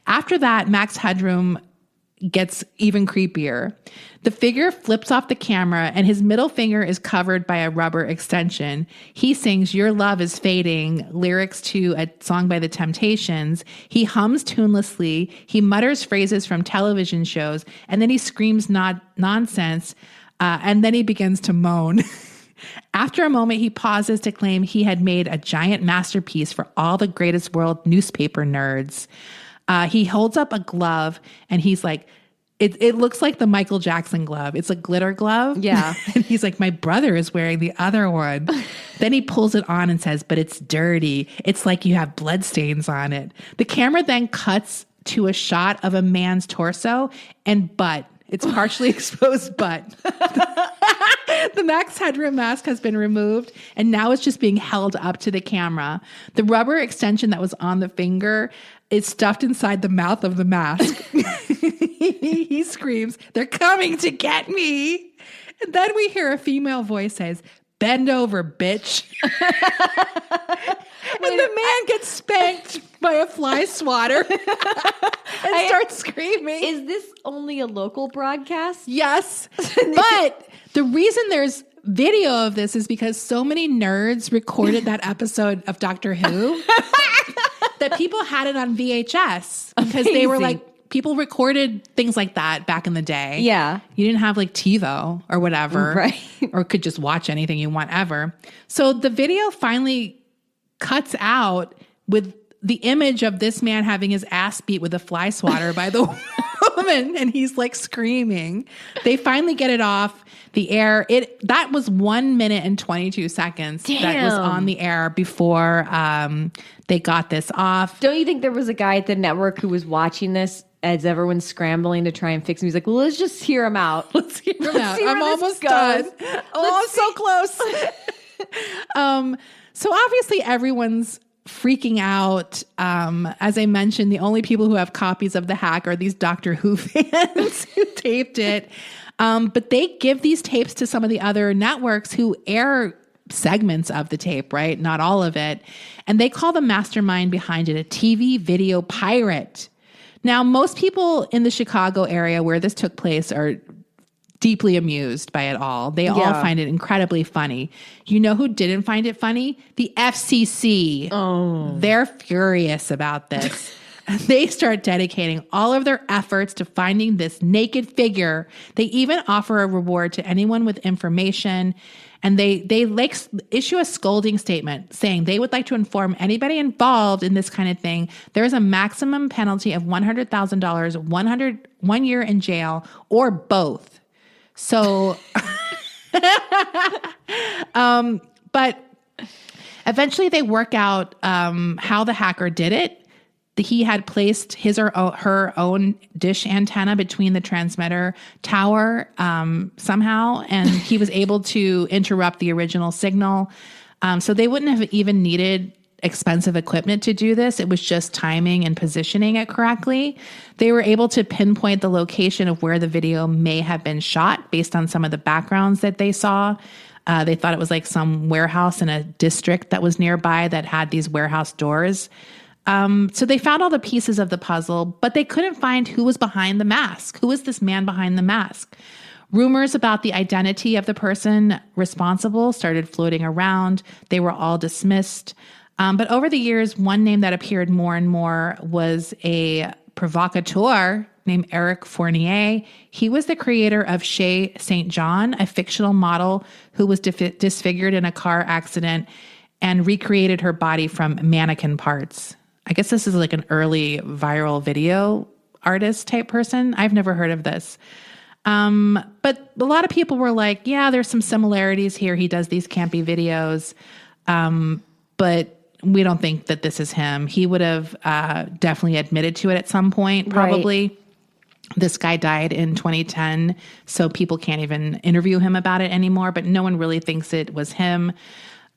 After that, Max Headroom gets even creepier. The figure flips off the camera, and his middle finger is covered by a rubber extension. He sings "Your Love is Fading," lyrics to a song by The Temptations. He hums tunelessly. He mutters phrases from television shows, and then he screams nonsense, and then he begins to moan. After a moment, he pauses to claim he had made a giant masterpiece for all the greatest world newspaper nerds. He holds up a glove, and he's like, it looks like the Michael Jackson glove. It's a glitter glove. Yeah. And he's like, "My brother is wearing the other one." Then he pulls it on and says, "But it's dirty. It's like you have bloodstains on it." The camera then cuts to a shot of a man's torso and butt. It's partially exposed butt. The Max Headroom mask has been removed, and now it's just being held up to the camera. The rubber extension that was on the finger is stuffed inside the mouth of the mask. He screams, "They're coming to get me." And then we hear a female voice says, "Bend over, bitch." And the man gets spanked by a fly swatter and starts screaming. Is this only a local broadcast? Yes. But the reason there's video of this is because so many nerds recorded that episode of Doctor Who that people had it on VHS because they were like, people recorded things like that back in the day. Yeah. You didn't have like TiVo or whatever. Right. Or could just watch anything you want ever. So the video finally cuts out with the image of this man having his ass beat with a fly swatter by the woman, and he's like screaming. They finally get it off the air. That was 1 minute and 22 seconds that was on the air before they got this off. Don't you think there was a guy at the network who was watching this as everyone's scrambling to try and fix him? He's like, well, let's just hear him out. Let's hear him out. I'm almost done. Oh, I'm so close. So obviously everyone's freaking out. As I mentioned, the only people who have copies of the hack are these Doctor Who fans who taped it. But they give these tapes to some of the other networks who air segments of the tape, right? Not all of it. And they call the mastermind behind it a TV video pirate. Now, most people in the Chicago area where this took place are deeply amused by it all. They all find it incredibly funny. You know who didn't find it funny? The FCC. Oh. They're furious about this. They start dedicating all of their efforts to finding this naked figure. They even offer a reward to anyone with information. And they like issue a scolding statement saying they would like to inform anybody involved in this kind of thing. There is a maximum penalty of $100,000, 1 year in jail, or both. So, but eventually they work out how the hacker did it. He had placed his or her own dish antenna between the transmitter tower somehow, and he was able to interrupt the original signal. So they wouldn't have even needed expensive equipment to do this. It was just timing and positioning it correctly. They were able to pinpoint the location of where the video may have been shot based on some of the backgrounds that they saw. They thought it was like some warehouse in a district that was nearby that had these warehouse doors. So they found all the pieces of the puzzle, but they couldn't find who was behind the mask. Who is this man behind the mask? Rumors about the identity of the person responsible started floating around. They were all dismissed. But over the years, one name that appeared more and more was a provocateur named Eric Fournier. He was the creator of Shay St. John, a fictional model who was disfigured in a car accident and recreated her body from mannequin parts. I guess this is like an early viral video artist type person. I've never heard of this. But a lot of people were like, yeah, there's some similarities here. He does these campy videos. But we don't think that this is him. He would have definitely admitted to it at some point, probably. Right. This guy died in 2010, so people can't even interview him about it anymore, but no one really thinks it was him.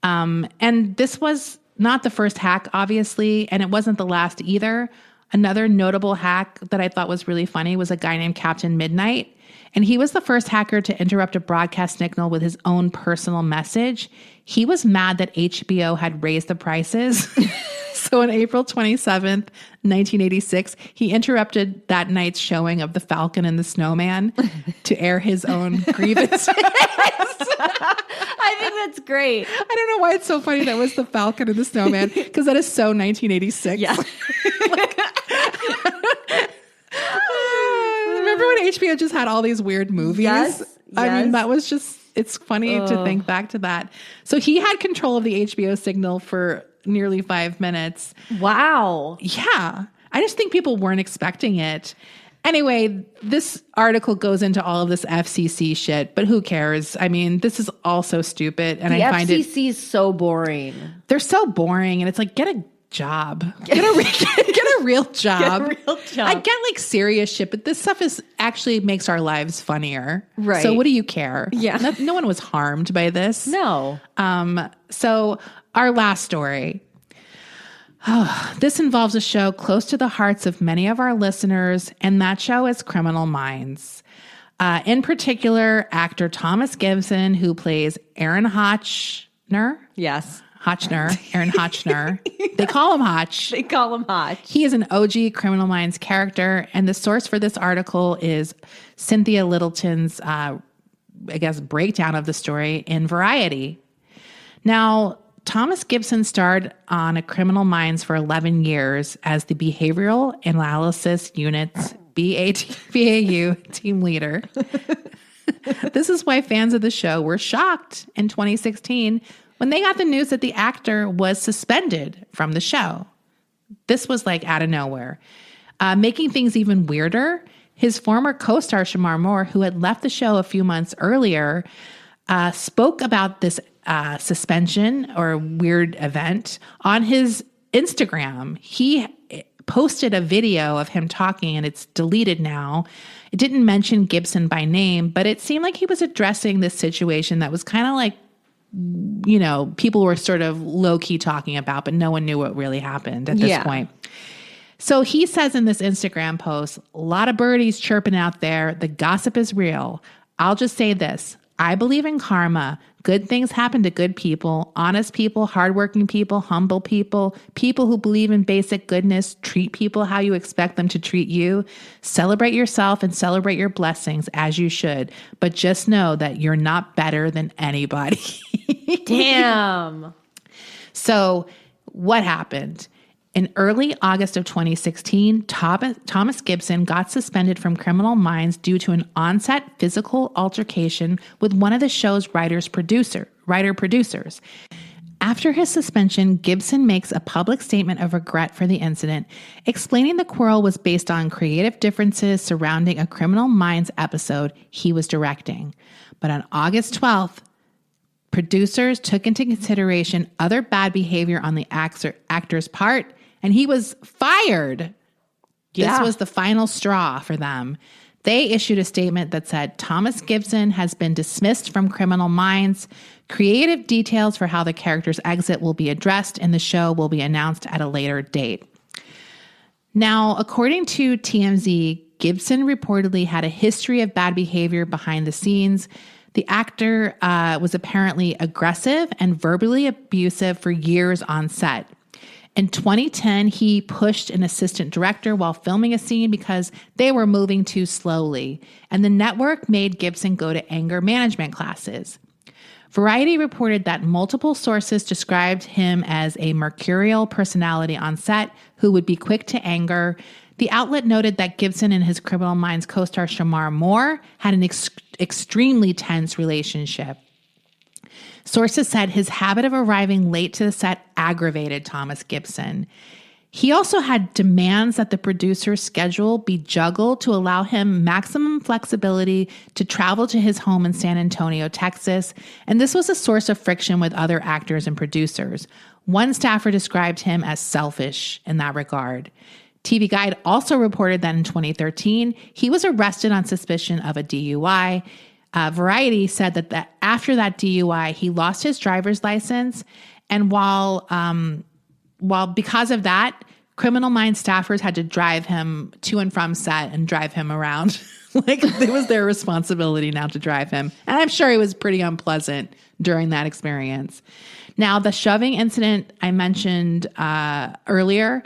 And this was not the first hack, obviously, and it wasn't the last either. Another notable hack that I thought was really funny was a guy named Captain Midnight. And he was the first hacker to interrupt a broadcast signal with his own personal message. He was mad that HBO had raised the prices. So on April 27th, 1986, he interrupted that night's showing of The Falcon and the Snowman to air his own grievances. I think that's great. I don't know why it's so funny that was The Falcon and the Snowman, because that is so 1986. Yeah. Remember when HBO just had all these weird movies? Yes. I mean, that was just, it's funny to think back to that. So he had control of the HBO signal for nearly 5 minutes. Wow. Yeah. I just think people weren't expecting it. Anyway, this article goes into all of this FCC shit, but who cares? I mean, this is all so stupid. And I find FCC is so boring. They're so boring. And it's like, get a job. Get a real job. Get a real job. I get like serious shit, but this stuff actually makes our lives funnier. Right. So what do you care? Yeah. No one was harmed by this. No. So our last story. This involves a show close to the hearts of many of our listeners, and that show is Criminal Minds. In particular, actor Thomas Gibson, who plays Aaron Hotchner. Yes. Aaron Hotchner. They call him Hotch. They call him Hotch. He is an OG Criminal Minds character, and the source for this article is Cynthia Littleton's, breakdown of the story in Variety. Now, Thomas Gibson starred on a Criminal Minds for 11 years as the Behavioral Analysis Unit's BAU team leader. This is why fans of the show were shocked in 2016 when they got the news that the actor was suspended from the show. This was like out of nowhere. Making things even weirder, his former co-star Shamar Moore, who had left the show a few months earlier, spoke about this suspension or weird event on his Instagram. He posted a video of him talking, and it's deleted now. It didn't mention Gibson by name, but it seemed like he was addressing this situation that was kind of like, people were sort of low-key talking about, but no one knew what really happened at this point. So he says in this Instagram post, a lot of birdies chirping out there. The gossip is real. I'll just say this. I believe in karma. Good things happen to good people, honest people, hardworking people, humble people, people who believe in basic goodness, treat people how you expect them to treat you. Celebrate yourself and celebrate your blessings as you should. But just know that you're not better than anybody. Damn. So what happened? In early August of 2016, Thomas Gibson got suspended from Criminal Minds due to an on-set physical altercation with one of the show's writer-producers. After his suspension, Gibson makes a public statement of regret for the incident, explaining the quarrel was based on creative differences surrounding a Criminal Minds episode he was directing. But on August 12th, producers took into consideration other bad behavior on the actor's part, and he was fired. This was the final straw for them. They issued a statement that said, Thomas Gibson has been dismissed from Criminal Minds. Creative details for how the character's exit will be addressed in the show will be announced at a later date. Now, according to TMZ, Gibson reportedly had a history of bad behavior behind the scenes. The actor was apparently aggressive and verbally abusive for years on set. In 2010, he pushed an assistant director while filming a scene because they were moving too slowly, and the network made Gibson go to anger management classes. Variety reported that multiple sources described him as a mercurial personality on set who would be quick to anger. The outlet noted that Gibson and his Criminal Minds co-star Shamar Moore had an extremely tense relationship. Sources said his habit of arriving late to the set aggravated Thomas Gibson. He also had demands that the producer's schedule be juggled to allow him maximum flexibility to travel to his home in San Antonio, Texas, and this was a source of friction with other actors and producers. One staffer described him as selfish in that regard. TV Guide also reported that in 2013, he was arrested on suspicion of a DUI. Variety said that after that DUI, he lost his driver's license. And while because of that, Criminal Minds staffers had to drive him to and from set and drive him around. Like it was their responsibility now to drive him. And I'm sure it was pretty unpleasant during that experience. Now, the shoving incident I mentioned earlier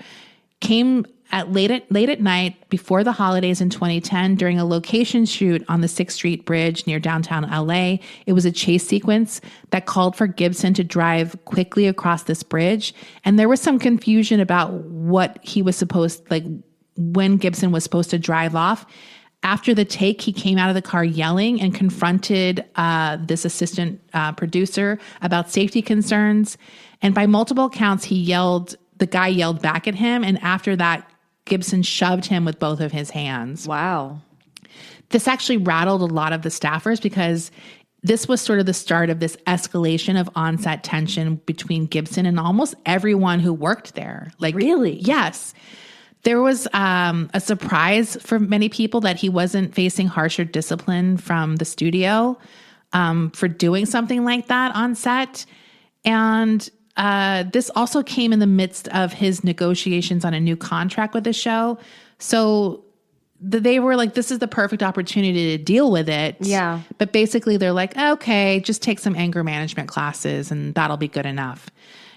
came late at night before the holidays in 2010 during a location shoot on the 6th Street Bridge near downtown LA. It was a chase sequence that called for Gibson to drive quickly across this bridge. And there was some confusion about when Gibson was supposed to drive off. After the take, he came out of the car yelling and confronted this assistant producer about safety concerns. And by multiple counts, the guy yelled back at him. And after that, Gibson shoved him with both of his hands. Wow. This actually rattled a lot of the staffers because this was sort of the start of this escalation of on-set tension between Gibson and almost everyone who worked there. Like, really? Yes. There was a surprise for many people that he wasn't facing harsher discipline from the studio for doing something like that on set. And this also came in the midst of his negotiations on a new contract with the show. So they were like, this is the perfect opportunity to deal with it. Yeah. But basically they're like, okay, just take some anger management classes and that'll be good enough.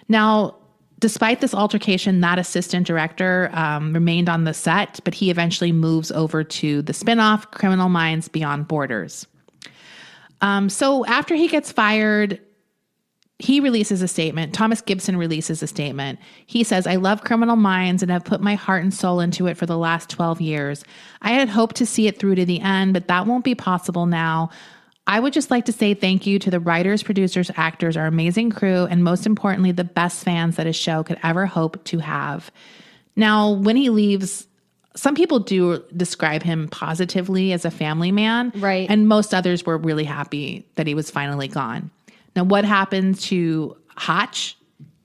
Now, despite this altercation, that assistant director remained on the set, but he eventually moves over to the spinoff Criminal Minds Beyond Borders. So after he gets fired, he releases a statement. Thomas Gibson releases a statement. He says, I love Criminal Minds and have put my heart and soul into it for the last 12 years. I had hoped to see it through to the end, but that won't be possible now. I would just like to say thank you to the writers, producers, actors, our amazing crew, and most importantly, the best fans that a show could ever hope to have. Now, when he leaves, some people do describe him positively as a family man. Right. And most others were really happy that he was finally gone. Now, what happened to Hotch?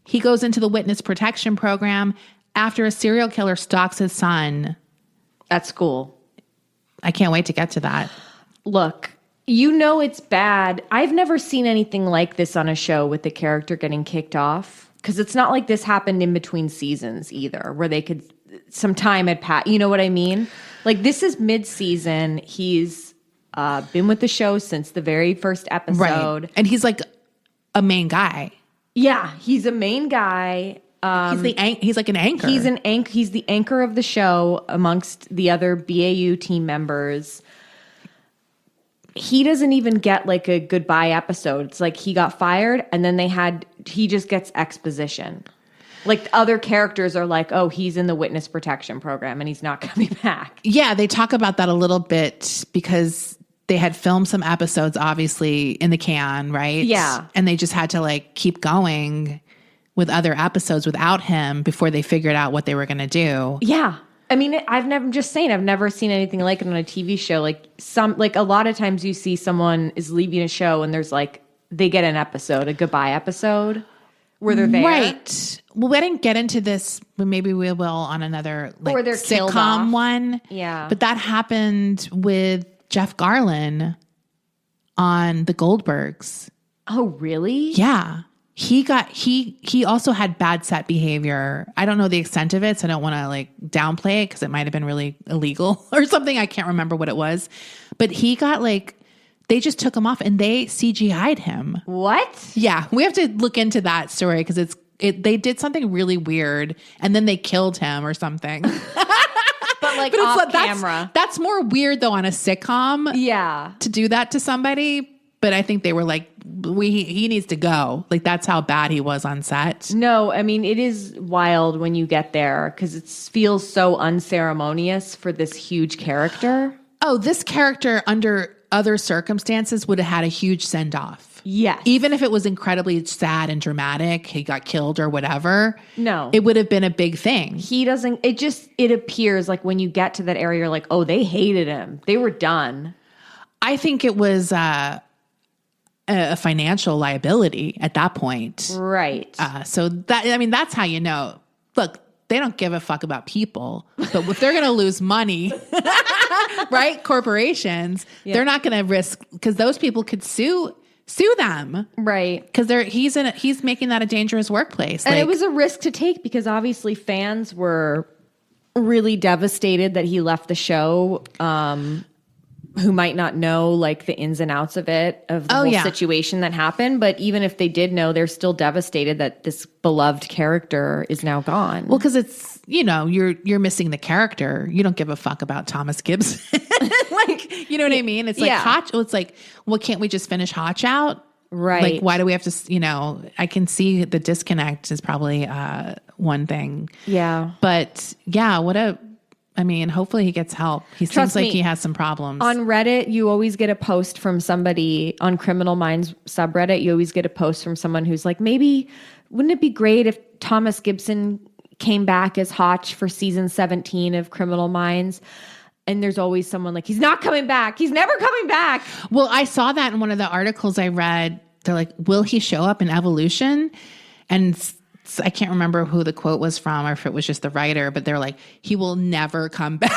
He goes into the witness protection program after a serial killer stalks his son. At school. I can't wait to get to that. Look, you know it's bad. I've never seen anything like this on a show with the character getting kicked off. Because it's not like this happened in between seasons either, where they could, some time had passed. You know what I mean? Like, this is mid-season. He's been with the show since the very first episode. Right. And he's like a main guy. Yeah, he's a main guy. He's like an anchor. He's the anchor of the show amongst the other BAU team members. He doesn't even get like a goodbye episode. It's like he got fired and then he just gets exposition. Like other characters are like, oh, he's in the witness protection program and he's not coming back. Yeah, they talk about that a little bit because they had filmed some episodes obviously in the can, right? Yeah. And they just had to like keep going with other episodes without him before they figured out what they were going to do. Yeah. I mean, I've never seen anything like it on a TV show. Like a lot of times you see someone is leaving a show and there's like, they get an episode, a goodbye episode where they're there. Right. Well, we didn't get into this, but maybe we will on another like or they're killed sitcom off. one. Yeah. But that happened with Jeff Garlin on The Goldbergs. Oh, really? Yeah. He also had bad set behavior. I don't know the extent of it, so I don't want to like downplay it because it might have been really illegal or something. I can't remember what it was. But he got like, they just took him off and they CGI'd him. What? Yeah. We have to look into that story because they did something really weird and then they killed him or something. But it's off camera. That's more weird though on a sitcom. Yeah. To do that to somebody. But I think they were like, he needs to go. Like, that's how bad he was on set. No, I mean, it is wild when you get there because it feels so unceremonious for this huge character. Oh, this character under other circumstances would have had a huge send-off. Yes. Even if it was incredibly sad and dramatic, he got killed or whatever. No. It would have been a big thing. It appears like when you get to that area, you're like, oh, they hated him. They were done. I think it was a financial liability at that point. Right. So that's how you know. Look, they don't give a fuck about people, but if they're going to lose money, right? Corporations, they're not going to risk because those people could sue them. Right. Because he's making that a dangerous workplace. And it was a risk to take because obviously fans were really devastated that he left the show. Who might not know like the ins and outs of it, of the whole situation that happened. But even if they did know, they're still devastated that this beloved character is now gone. Well, because it's, you're missing the character. You don't give a fuck about Thomas Gibson. Like, you know what I mean? It's like Hotch. It's like, well, can't we just finish Hotch out? Right. Like, why do we have to, I can see the disconnect is probably one thing. Yeah. But yeah, hopefully he gets help. He seems like he has some problems. On Reddit, you always get a post from somebody on Criminal Minds subreddit. You always get a post from someone who's like, maybe wouldn't it be great if Thomas Gibson came back as Hotch for season 17 of Criminal Minds? And there's always someone like, he's not coming back. He's never coming back. Well, I saw that in one of the articles I read. They're like, will he show up in Evolution? And I can't remember who the quote was from or if it was just the writer, but they're like, he will never come back.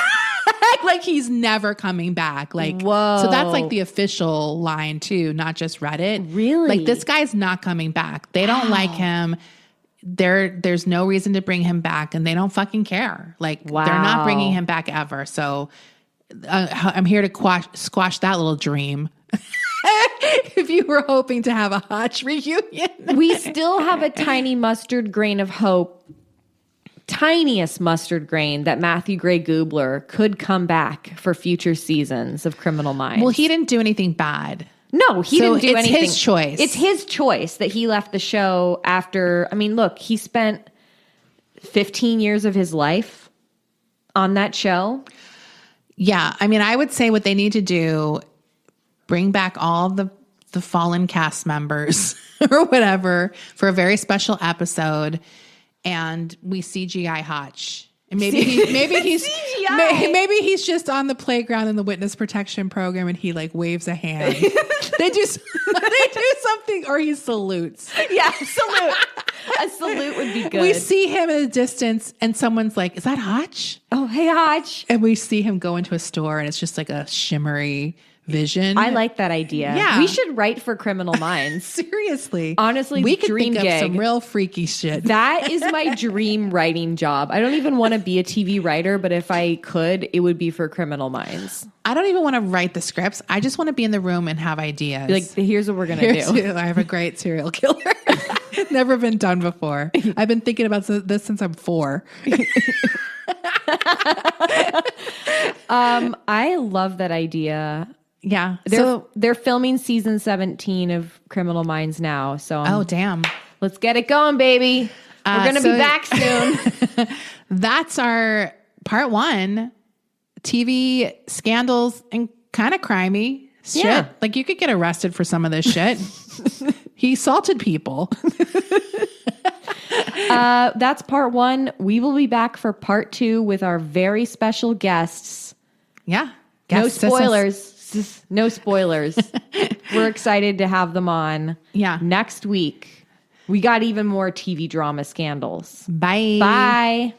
Like he's never coming back. Like, whoa. So that's like the official line too, not just Reddit. Really? Like this guy's not coming back. They don't like him. there's no reason to bring him back, and they don't fucking care. Like, they're not bringing him back ever. So I'm here to squash that little dream. If you were hoping to have a Hotch reunion. We still have a tiny mustard grain of hope, tiniest mustard grain, that Matthew Gray Gubler could come back for future seasons of Criminal Minds. Well, he didn't do anything bad. No, he didn't do anything. It's his choice. It's his choice that he left the show after. I mean, look, he spent 15 years of his life on that show. Yeah. I mean, I would say what they need to do, bring back all the fallen cast members or whatever for a very special episode, and we CGI Hotch. And maybe he's just on the playground in the witness protection program, and he like waves a hand. they do something, or he salutes. Yeah, salute. A salute would be good. We see him at a distance, and someone's like, "Is that Hotch?" Oh, hey, Hotch. And we see him go into a store, and it's just like a shimmery vision. I like that idea. Yeah. We should write for Criminal Minds. Seriously. Honestly, we could dream think gig. of some real freaky shit. That is my dream writing job. I don't even want to be a TV writer, but if I could, it would be for Criminal Minds. I don't even want to write the scripts. I just want to be in the room and have ideas. Like, here's what we're going to do. I have a great serial killer. Never been done before. I've been thinking about this since I'm 4. I love that idea. Yeah. They're filming season 17 of Criminal Minds now. So oh, damn. Let's get it going, baby. We're going to be back soon. That's our part 1. TV scandals and kind of crimey shit. Yeah. Like, you could get arrested for some of this shit. He assaulted people. That's part 1. We will be back for part 2 with our very special guests. Yeah. No spoilers. No spoilers. We're excited to have them on. Yeah. Next week. We got even more TV drama scandals. Bye. Bye.